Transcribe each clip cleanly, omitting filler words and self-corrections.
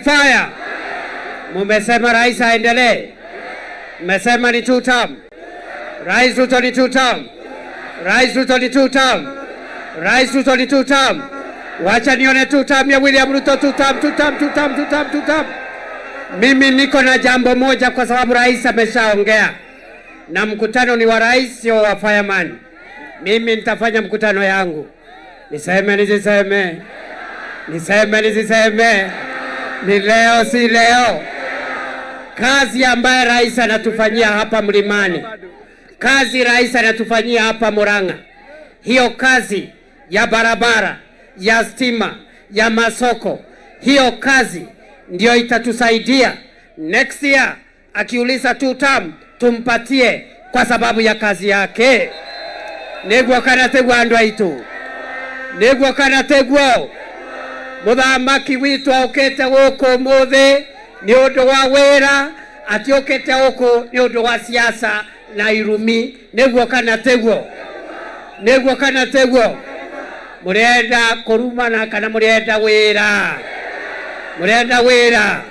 fire. Mumesema rais aendelee. Mmesema ni 2 term. Rais Ruto ni 2 term. Rais Ruto ni 2 term. Rais Ruto ni 2 term. Wacha nione 2 term ya William Ruto, 2 term, 2 term, 2 term, 2 term, 2 term. Mimi niko na jambo moja, kwa sababu rais ameshaongea na mkutano ni wa rais, sio wa fireman. Mimi nitafanya mkutano yangu. Niseme nisiseme? Niseme nisiseme? Ni leo si leo? Kazi ambayo rais anatufanyia hapa Mlimani, kazi rais anatufanyia hapa Murang'a, hiyo kazi ya barabara, ya stima, ya masoko, hiyo kazi ndio itatusaidia next year. Akiuliza 2 term tumpatie kwa sababu ya kazi yake. Negwa kana tegwa andwa itu. Negwa kana tegwa. Muthamaki witu aukete guku muthe ni undu wa wira, ati ukete guku ni undu wa siasa na irumi. Negwa kana tegwa. Negwa kana tegwa. Murenda kurumana kana murenda wira? Murenda wira.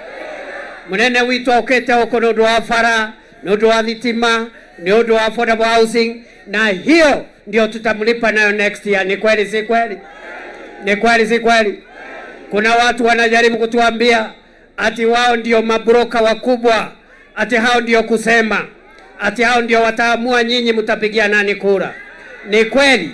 Munene witu aukete guku ni undu wa bara, ni undu wa thitima, ni undu wa affordable housing, na hiyo ndio tutamlipa nayo next year. Ni kweli si kweli? Ni kweli si kweli? Kuna watu wanajaribu kutuambia ati wao ndio mabroka wakubwa, ati hao ndio kusema, ati hao ndio wataamua nyinyi mtapigia nani kura. Ni kweli?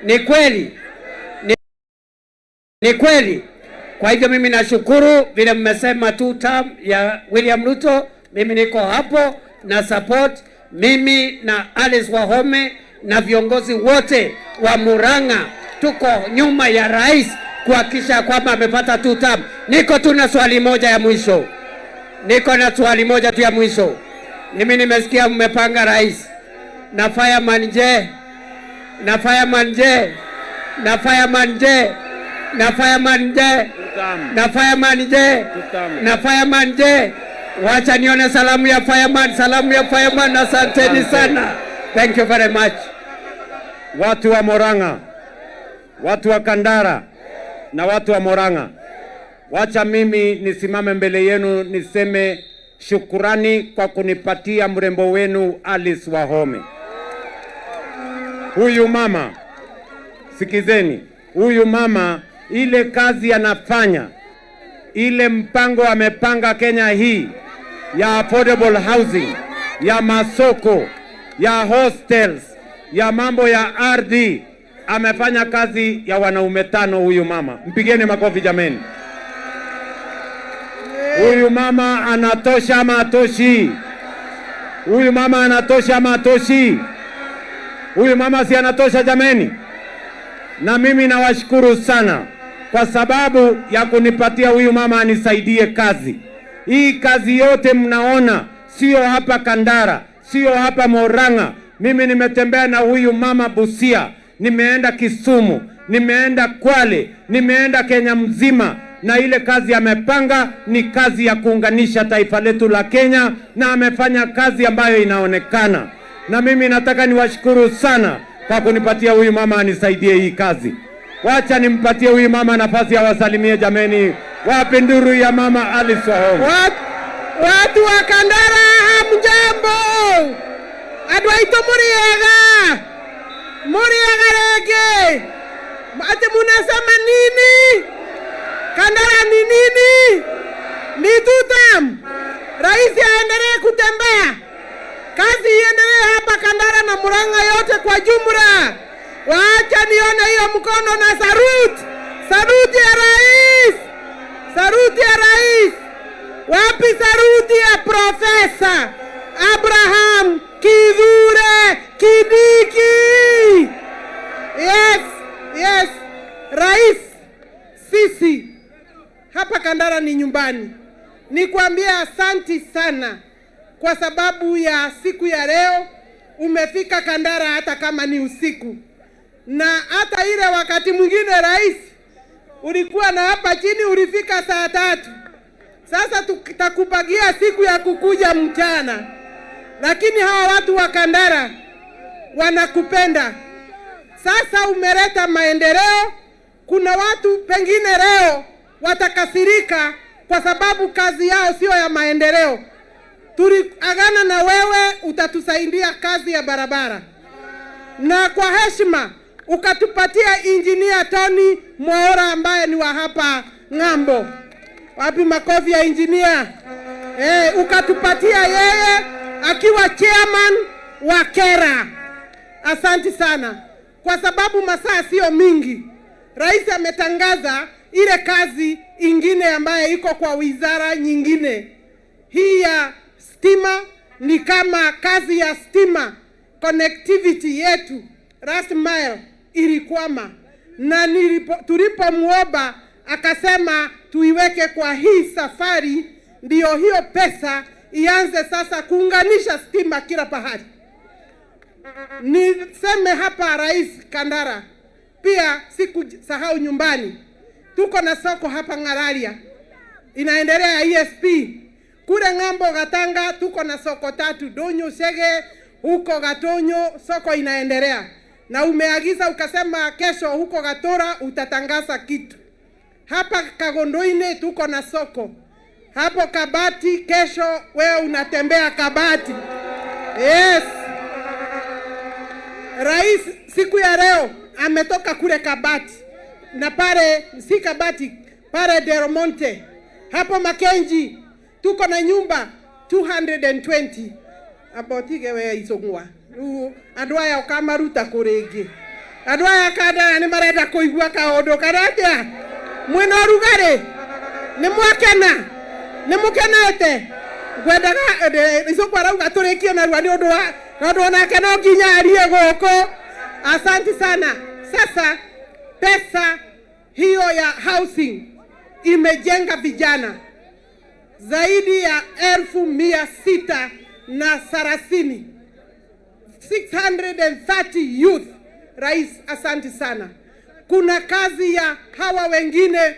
Ni kweli? Ni kweli? Kwa hivyo mimi nashukuru vile mmesema 2 term ya William Ruto. Mimi niko hapo na support. Mimi na Alice Wahome na viongozi wote wa Murang'a tuko nyuma ya rais kuhakikisha kwamba amepata 2 term. Niko tu na swali moja ya mwisho. Niko na swali moja tu ya mwisho. Mimi nimesikia mmepanga rais na fireman je? Na fireman je? Na fireman je? Na fireman je? Na fireman je? Na fireman je? Wacha nione salamu ya fireman, salamu ya fireman. Asanteni sana. Thank you very much. Watu wa Murang'a, watu wa Kandara na watu wa Murang'a, wacha mimi nisimame mbele yenu niseme shukurani kwa kunipatia mrembo wenu Alice Wahome. Huyu mama, sikizeni, huyu mama ile kazi anafanya, ile mpango amepanga Kenya hii ya affordable housing, ya masoko, ya hostels, ya mambo ya ardhi, amefanya kazi ya wanaume 5 huyu mama. Mpigeni makofi jameni. Huyu mama anatosha ama atoshi? Huyu mama anatosha ama atoshi? Huyu mama si anatosha jameni? Na mimi nawashukuru sana kwa sababu ya kunipatia huyu mama anisaidie kazi. Hii kazi yote mnaona sio hapa Kandara, sio hapa Murang'a. Mimi nimetembea na huyu mama Busia, nimeenda Kisumu, nimeenda Kwale, nimeenda Kenya mzima, na ile kazi amepanga ni kazi ya kuunganisha taifa letu la Kenya, na amefanya kazi ambayo inaonekana. Na mimi nataka niwashukuru sana kwa kunipatia huyu mama anisaidie hii kazi. Wacha nimpatie huyu mama nafasi ya wasalimie jameni. Wapi nduru ya mama Alice Wahome? Watu wa Kandara hamjambo. Adwaito muriega. Muriega rege. Ate munasema nini? Kandara ni nini? Ni 2 term. Rais aendelee kutembea. Kazi iendelee hapa Kandara na Murang'a yote kwa jumla. Wacha nione hiyo mkono na saruti. Saruti ya rais. Saruti ya rais. Wapi saruti ya Profesa Abraham Kithure Kindiki? Yes. Rais, sisi hapa Kandara ni nyumbani. Nikwambia asanti sana kwa sababu ya siku ya leo umefika Kandara hata kama ni usiku. Na hata ile wakati mwingine rais ulikuwa na hapa chini ulifika saa 3. Sasa tutakupagia siku ya kukuja mchana. Lakini hawa watu wa Kandara wanakupenda. Sasa umeleta maendeleo. Kuna watu pengine leo watakasirika kwa sababu kazi yao sio ya maendeleo. Tuliagana na wewe utatusaidia kazi ya barabara. Na kwa heshima ukatupatia engineer Tony Mwaura ambaye ni wa hapa ng'ambo. Wapi makofi ya engineer? Ukatupatia yeye akiwa chairman wa Kera. Asante sana. Kwa sababu masaa sio mingi, rais ametangaza ile kazi ingine ambaye iko kwa wizara nyingine. Hii ya stima ni kama kazi ya stima, connectivity yetu last mile ilikwama, na tulipomuomba akasema tuiweke kwa hii safari, ndio hiyo pesa ianze sasa kuunganisha stima kila pahali. Niseme hapa rais Kandara, pia sikusahau nyumbani. Tuko na soko hapa Ngararia inaendelea ESP. Kule ng'ambo Gatanga tuko na soko 3, Donyo Sege, huko Gatonyo soko inaendelea. Na umeagiza ukasema kesho huko Gatora utatangaza kitu. Hapa Kagondoine tuko na soko. Hapo Kabati kesho wewe unatembea Kabati. Yes. Rais siku ya leo ametoka kule Kabati. Na pale si Kabati, pale Del Monte. Hapo Makenji tuko na nyumba 220. Abotige we isongwa. Adwaya ukamaruta kurege. Adwaya kada ni marenda kuigua kaondo karatia. Mwino rugare. Ni mwakena. Ni mukenete. Gwendaga isongwa rauga turekie na rwani ondo na keno ginya arie goko. Asante sana. Sasa pesa hiyo ya housing imejenga vijana zaidi ya 630 630 youth. Rais, asante sana. Kuna kazi ya hawa wengine,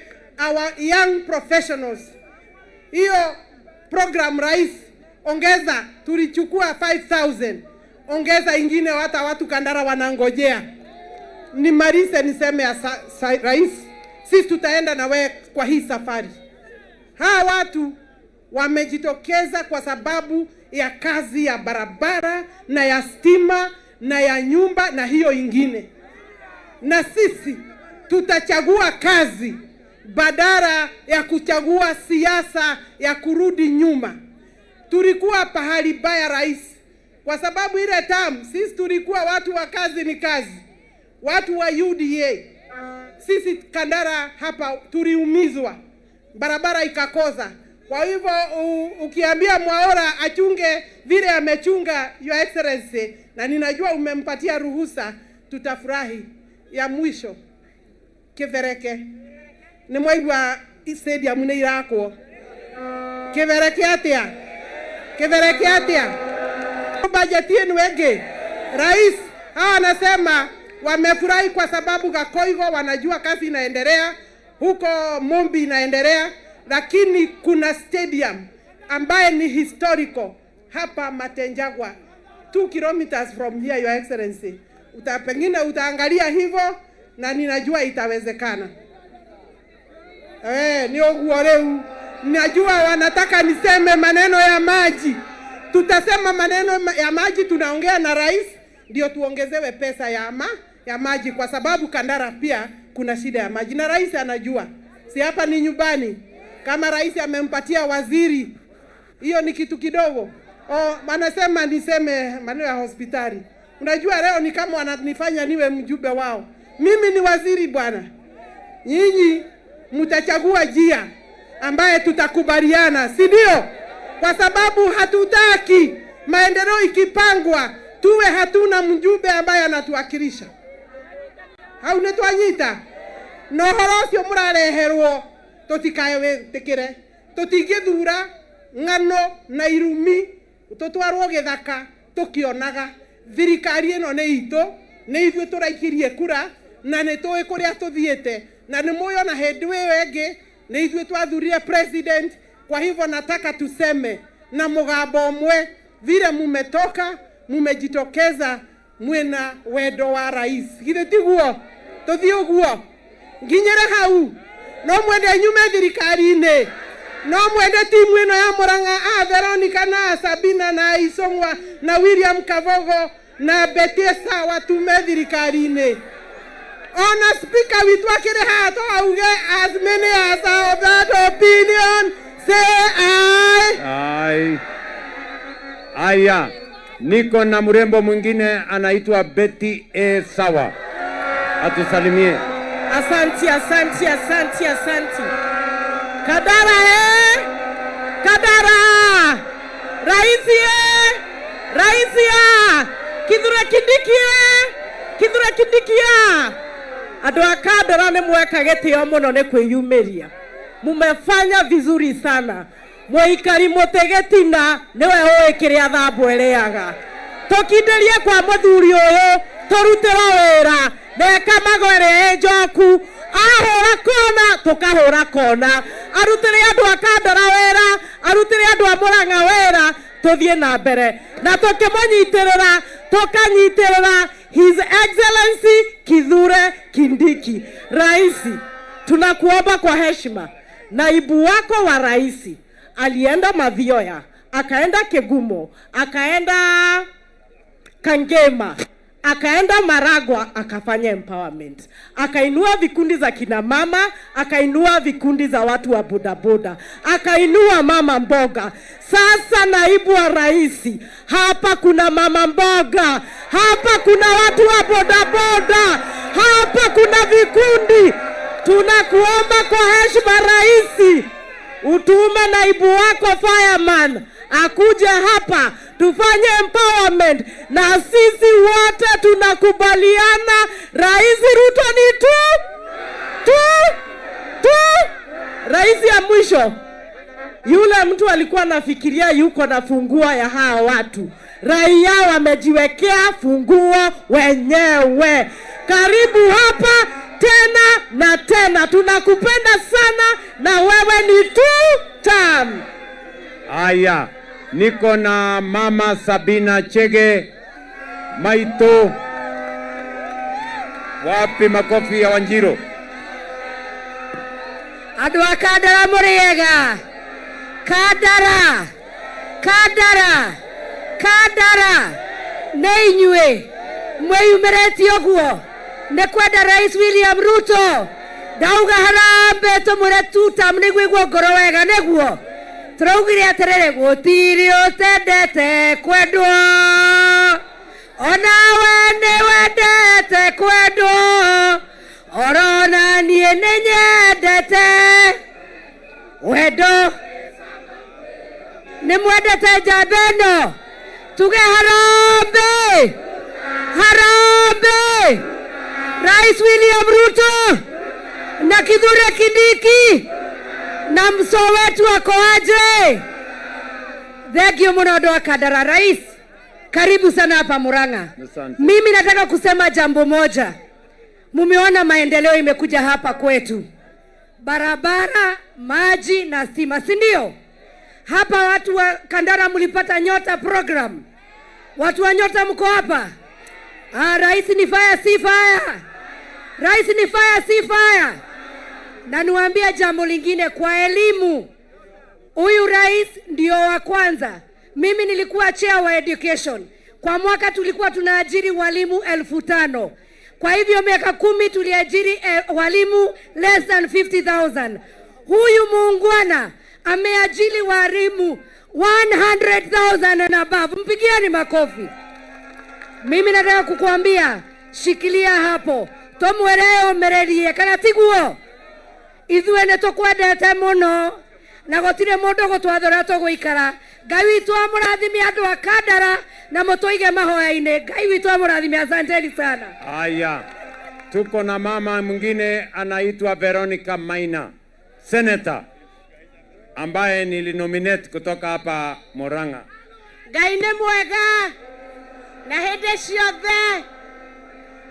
our young professionals. Hiyo program rais, ongeza, tulichukua 5,000. Ongeza ingine watu Kandara wanangojea. Nimalize niseme rais, sisi tutaenda na wewe kwa hii safari. Hawa watu wamejitokeza kwa sababu ya kazi ya barabara na ya stima na ya nyumba na hiyo ingine. Na sisi tutachagua kazi badala ya kuchagua siasa ya kurudi nyuma. Tulikuwa pahali baya rais, kwa sababu ile tamu sisi tulikuwa watu wa kazi ni kazi. Watu wa UDA, sisi Kandara hapa tuliumizwa, barabara ikakoza. Kwa hivyo ukiambia Mwaura achunge vile amechunga Your Excellency, na ninajua umempatia ruhusa, tutafurahi. Ya mwisho, Kivereke ni mwaigwa stadium ni irako. Kivereke atia bajeti yenu wenge. Rais hawa anasema wamefurahi kwa sababu Gakoigo wanajua kazi inaendelea, huko Mombi inaendelea, lakini kuna stadium ambaye ni historical hapa Matenjagwa 2 kilometers from here, Your Excellency. Pengine utaangalia hivyo na ninajua itawezekana. Ni oguoreu. Najua wanataka niseme maneno ya maji. Tutasema maneno ya maji, tunaongea na rais ndio tuongezewe pesa ya maji, kwa sababu Kandara pia kuna shida ya maji na rais anajua. Si hapa ni nyumbani. Kama rais amempatia waziri, hiyo ni kitu kidogo. Wanasema niseme maneno ya hospitali. Unajua leo ni kama wananifanya niwe mjumbe wao. Mimi ni waziri bwana. Nyinyi mtachagua njia ambaye tutakubaliana, si ndio? Kwa sababu hatutaki maendeleo ikipangwa tuwe hatuna mjumbe ambaye anatuwakilisha. Haunetwanyita no horo cio murareherwo tutikae wetikire tutingithura ng'ano na irumi tutwarwo githaka tukionaga thirikari ino ni itu ni ithuĩ turaikirie kura na ni tuĩ kuria tuthiete na ni moyo na hindi wengi ni ithuĩ twathurire president. Kwa hivyo nataka tuseme na mugambo umwe vile mumetoka mumejitokeza mwena wendo wa rais. Githĩ tiguo tuthii uguo nginyere hau no mwende nyume thirikari-inĩ no mwende timu ino ya Murang'a Veronica na Sabina na Isong'wa na William Kavogo na Betie Sawa tume thirikari-inĩ. Ona speaker witu akire hato auge as many as of that opinion say aye. Aye. Aya, niko na mrembo mwingine anaitwa Betty Sawa. Atusalimie. Asanti. Kadara Kadara. Raisia. Kithura Kindikia. Andũ a Kandara nĩ mweka gĩtĩo mũno nĩ kwĩyumĩria. Mumefanya vizuri sana. Mũikari mũtegetina nĩwe ũĩ kĩrĩa thambo ĩrĩaga. Tũkindĩrie kwa mũthuri ũyũ tũrutĩrwo wĩra neka magwere njoku ahũra kona tukahũra kona arutĩre andũ a Kandara wĩra arutĩre andũ a Murang'a wĩra tuthie na mbere na tukimũnyitĩrĩra tukanyitĩrĩra His Excellency Kithure Kindiki. Raisi, tunakuomba kwa heshima, naibu wako wa raisi alienda Mathioya, akaenda Kegumo, akaenda Kangema, akaenda Maragwa, akafanya empowerment, akainua vikundi za kina mama, akainua vikundi za watu wa bodaboda, akainua mama mboga. Sasa naibu wa raisi, hapa kuna mama mboga, hapa kuna watu wa bodaboda, hapa kuna vikundi. Tunakuomba kwa heshima raisi, utume naibu wako fireman akuje hapa tufanye empowerment, na sisi wote tunakubaliana Rais Ruto ni tu. Rais ya mwisho, yule mtu alikuwa anafikiria yuko na funguo ya hawa watu. Raia wamejiwekea funguo wenyewe. Karibu hapa tena na tena, tunakupenda sana na wewe ni two-term. Aya, niko na mama Sabina Chege Maito. Wapi makofi ya Wanjiro? Andũ a Kandara mũrĩega. Kandara nĩ inyuĩ mwĩyumĩrĩtie ũguo nĩ kwenda Rais William Ruto. Ndauga harambĩ tũmũre two-term nĩguo iguo ngoro wega nĩguo. Tũraugire atĩrĩrĩ gũtirĩ ũtendete kwendwo onawe nĩ wendete kwendwo orona niĩ nĩ nyendete wendo. Nĩ mwendete njamba ĩno tuge harambĩ Rais William Ruto na Kithure Kindiki na mso wetu wako aje. Thank you muno andũ a Kandara. Rais, karibu sana hapa Murang'a. Mimi nataka kusema jambo moja. Mumeona maendeleo imekuja hapa kwetu, barabara, maji na stima, si ndio? Hapa watu wa Kandara mlipata nyota program. Watu wa nyota mko hapa. Rais ni fire si fire. Rais ni fire si fire. Na niwaambia jambo lingine kwa elimu. Huyu rais ndio wa kwanza. Mimi nilikuwa chair wa education. Kwa mwaka tulikuwa tunaajiri walimu 5,000. Kwa hivyo miaka 10 tuliajiri walimu less than 50,000. Huyu muungwana ameajiri walimu 100,000 and above. Mpigieni makofi. Mimi nataka kukuambia, shikilia hapo. Tomwereo mererie kana tiguo. Ithue ne tukwendete muno na gotire mundu gutwathora tuguikara. Ngai witu amurathime andu a Kandara na mutuige mahoya-ini. Ngai witu amurathime, asanteni sana. Haya, tuko na mama mwingine anaitwa Veronica Maina, senator ambaye nilinominate kutoka hapa Murang'a. Ngai nĩ mwega na hĩndĩ ciothe.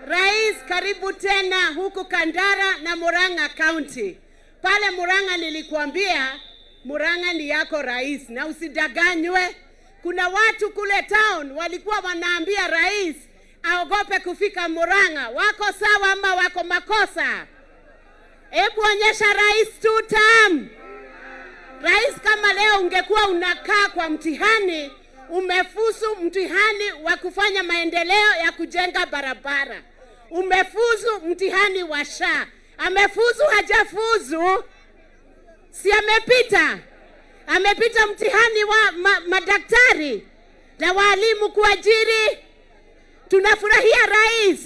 Rais, karibu tena huku Kandara na Murang'a County. Pale Murang'a nilikuambia Murang'a ni yako rais, na usidanganywe. Kuna watu kule town walikuwa wanaambia rais aogope kufika Murang'a. Wako sawa ama wako makosa? Hebu onyesha rais 2 term. Rais, kama leo ungekuwa unakaa kwa mtihani, umefuzu mtihani wa kufanya maendeleo ya kujenga barabara, umefuzu mtihani wa SHA, amefuzu hajafuzu? Si amepita? Amepita mtihani wa madaktari na walimu kuajiri. Tunafurahia rais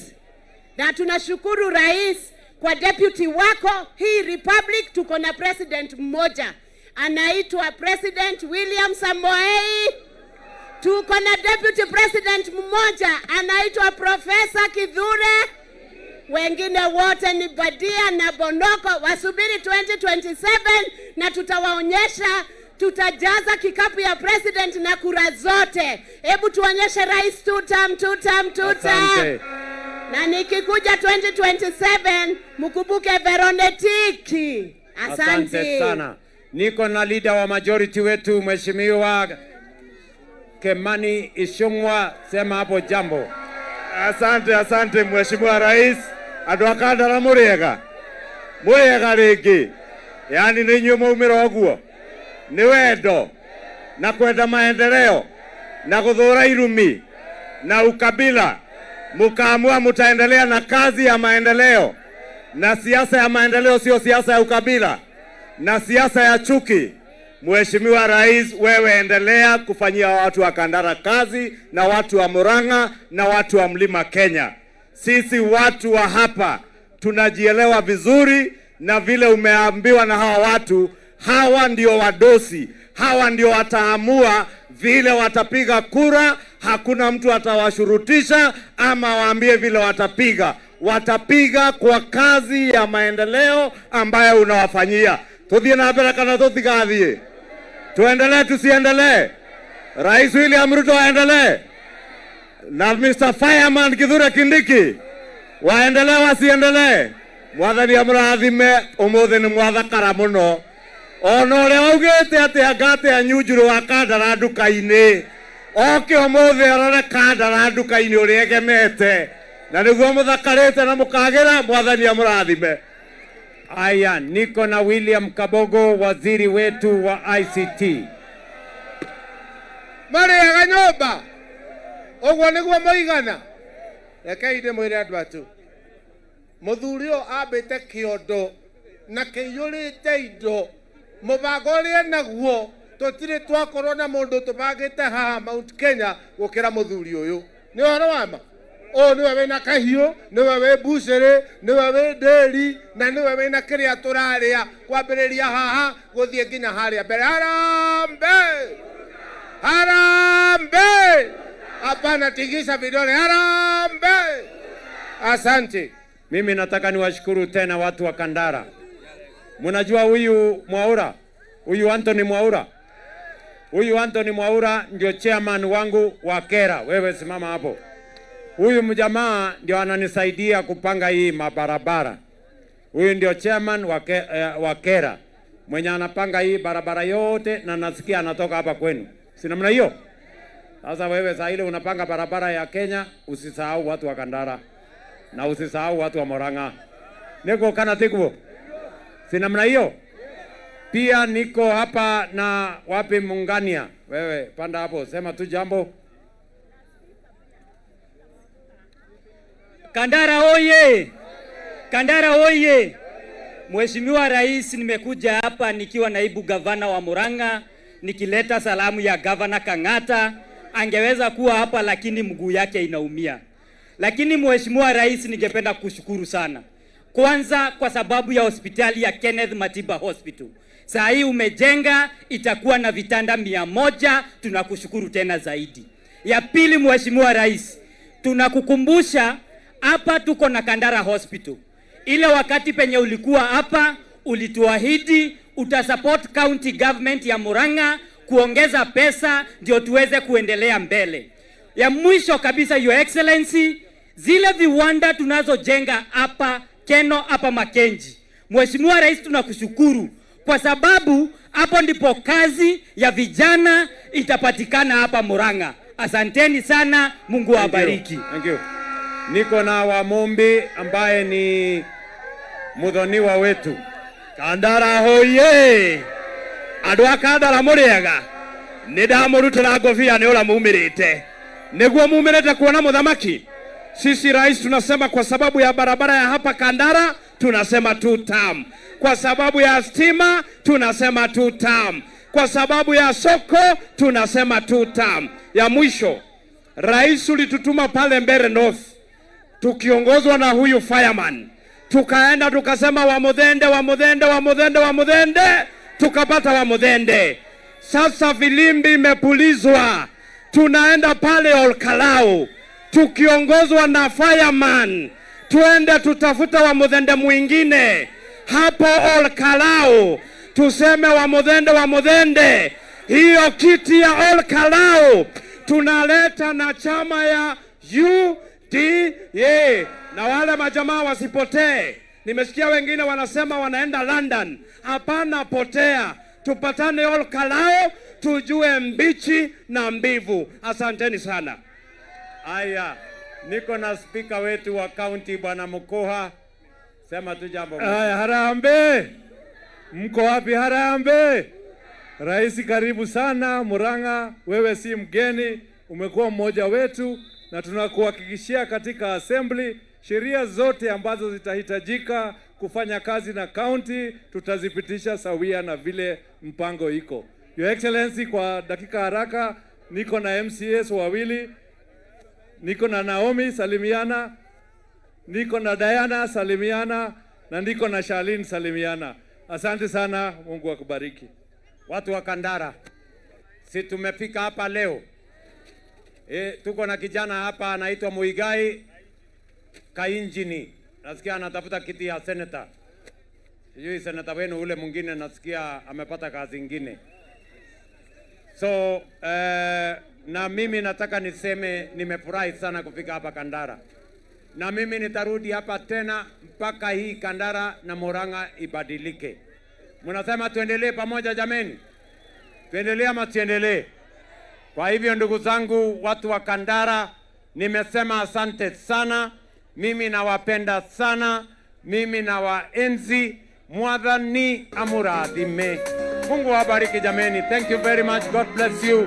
na tunashukuru rais kwa deputy wako. Hii republic tuko na president mmoja anaitwa President William Samoei. Tuko na deputy president mmoja anaitwa Professor Kithure. Wengine wote ni Badia na Bonoko. Wasubiri 2027 na tutawaonyesha, tutajaza kikapu ya president na kura zote. Hebu tuonyeshe rais 2 term. Na nikikuja 2027 mkumbuke Veronetiki. Asante sana. Niko na leader wa majority wetu Mheshimiwa Kimani Ichung'wah, sema hapo jambo. Asante Mheshimiwa Rais. Andu a Kandara muriega ringi, yani ni nyuo maumira oguo, ni wendo na kwenda maendeleo na guthura irumi na ukabila, mukaamua mutaendelea na kazi ya maendeleo, na siasa ya maendeleo sio siasa ya ukabila na siasa ya chuki. Mheshimiwa Rais, wewe endelea kufanyia watu wa Kandara kazi na watu wa Murang'a na watu wa Mlima Kenya. Sisi watu wa hapa tunajielewa vizuri, na vile umeambiwa na hawa watu, hawa ndio wadosi, hawa ndio wataamua vile watapiga kura. Hakuna mtu atawashurutisha ama waambie vile watapiga. Watapiga kwa kazi ya maendeleo ambayo unawafanyia. Tuthie na mbele kana tutigathie? Tuendelee tusiendelee? Rais William Ruto aendelee na Mr. Fireman Kithure Kindiki waendelee wasiendelee? Mwathani amurathime. Umuthi ni mwathakara muno. Ona uria augite ati angate anyunjuru wa Kandara nduka-ini, oke umuthi arore Kandara nduka-ini uria egemete, na niguo muthakarite na mukagira. Mwathani amurathime. Aya, niko na William Kabogo, waziri wetu wa ICT. Mariega nyumba uguo niguo moigana. Rekei ndimwire andu atu, muthuri uyu ambite kiondo na kiyurite indo. Mubango uria naguo tutire twakorwo na mundu tubangite haha Mount Kenya gukira muthuri uyu. Ni horo wama o niwe wina kahiu, niwe wi buciri, niwe wi nderi, na niwe wina kiria turaria kwambiriria haha guthie nginya haria mbere. Harambe! Hapana tingisha vidole. Harambe! Asante. Mimi nataka niwashukuru tena watu wa Kandara. Mnajua huyu Mwaura, huyu Anthony Mwaura, huyu Anthony Mwaura ndio chairman wangu wa Kera. Wewe simama hapo. Huyu mjamaa ndio ananisaidia kupanga hii mabarabara. Huyu ndio chairman wa Kera, mwenye anapanga hii barabara yote, na nasikia anatoka hapa kwenu. Si namna hiyo? Sasa wewe saa ile unapanga barabara ya Kenya, usisahau watu wa Kandara na usisahau watu wa Murang'a. Niko kana tikuo. Si namna hiyo? Pia niko hapa na wapi Mungania. Wewe panda hapo, sema tu jambo. Kandara oye! Kandara oye! Mheshimiwa Rais, nimekuja hapa nikiwa naibu gavana wa Murang'a, nikileta salamu ya Gavana Kang'ata angeweza kuwa hapa, lakini mguu yake inaumia. Lakini Mheshimiwa Rais, ningependa kushukuru sana. Kwanza kwa sababu ya hospitali ya Kenneth Matiba Hospital. Saa hii umejenga, itakuwa na vitanda 100, tunakushukuru tena zaidi. Ya pili, Mheshimiwa Rais, tunakukumbusha hapa tuko na Kandara Hospital. Ile wakati penye ulikuwa hapa ulituahidi utasupport county government ya Murang'a kuongeza pesa ndio tuweze kuendelea mbele. Ya mwisho kabisa, Your Excellency, zile viwanda tunazojenga hapa Keno, hapa Makenji, Mheshimiwa Rais, tunakushukuru kwa sababu hapo ndipo kazi ya vijana itapatikana hapa Murang'a. Asanteni sana, Mungu awabariki. Thank you. Niko na Wamombi ambaye ni mudhoniwa wetu. Kandara hoye! Andũ a Kandara mũrĩega, nĩndamũrutĩra ngũbia nĩ ũrĩa muumĩrĩte. Nĩguo muumĩrĩte kuona mũthamaki. Sisi rais tunasema kwa sababu ya barabara ya hapa Kandara tunasema 2 term. Kwa sababu ya stima tunasema 2 term. Kwa sababu ya soko tunasema 2 term. Ya mwisho, rais ulitutuma pale Mbeere North tukiongozwa na huyu fireman. Tukaenda tukasema Wamuthende, Wamuthende, Wamuthende, Wamuthende, tukapata Wamuthende. Sasa filimbi imepulizwa, tunaenda pale Olkalau tukiongozwa na fireman, tuende tutafuta Wamuthende mwingine hapo Olkalau, tuseme Wamuthende, Wamuthende. Hiyo kiti ya Olkalau tunaleta na chama ya UDA, na wale majamaa wasipotee. Nimesikia wengine wanasema wanaenda London. Hapana, potea. Tupatane Olkalau tujue mbichi na mbivu. Asanteni sana. Aya, niko na spika wetu wa county Bwana Mukoha. Sema tu jambo. Aya, Harambee. Mko wapi Harambee? Rais, karibu sana Murang'a. Wewe si mgeni, umekuwa mmoja wetu, na tunakuhakikishia katika assembly sheria zote ambazo zitahitajika kufanya kazi na county tutazipitisha sawia na vile mpango iko. Your Excellency, kwa dakika haraka, niko na MCAs wawili. Niko na Naomi, salimiana. Niko na Diana, salimiana. Na niko na Charlene, salimiana. Asante sana, Mungu akubariki. Watu wa Kandara, si tumefika hapa leo. Tuko na kijana hapa anaitwa Muigai Kainjini. Nasikia anatafuta kiti ya senator. Sijui senator wenu ule mwingine nasikia amepata kazi nyingine. So na mimi nataka niseme nimefurahi sana kufika hapa Kandara. Na mimi nitarudi hapa tena mpaka hii Kandara na Murang'a ibadilike. Mnasema tuendelee pamoja jameni? Tuendelee ama tuendelee? Kwa hivyo ndugu zangu watu wa Kandara, nimesema asante sana. Mimi nawapenda sana. Mimi nawaenzi. Mwathani amurathime. Mungu awabariki jameni. Thank you very much. God bless you.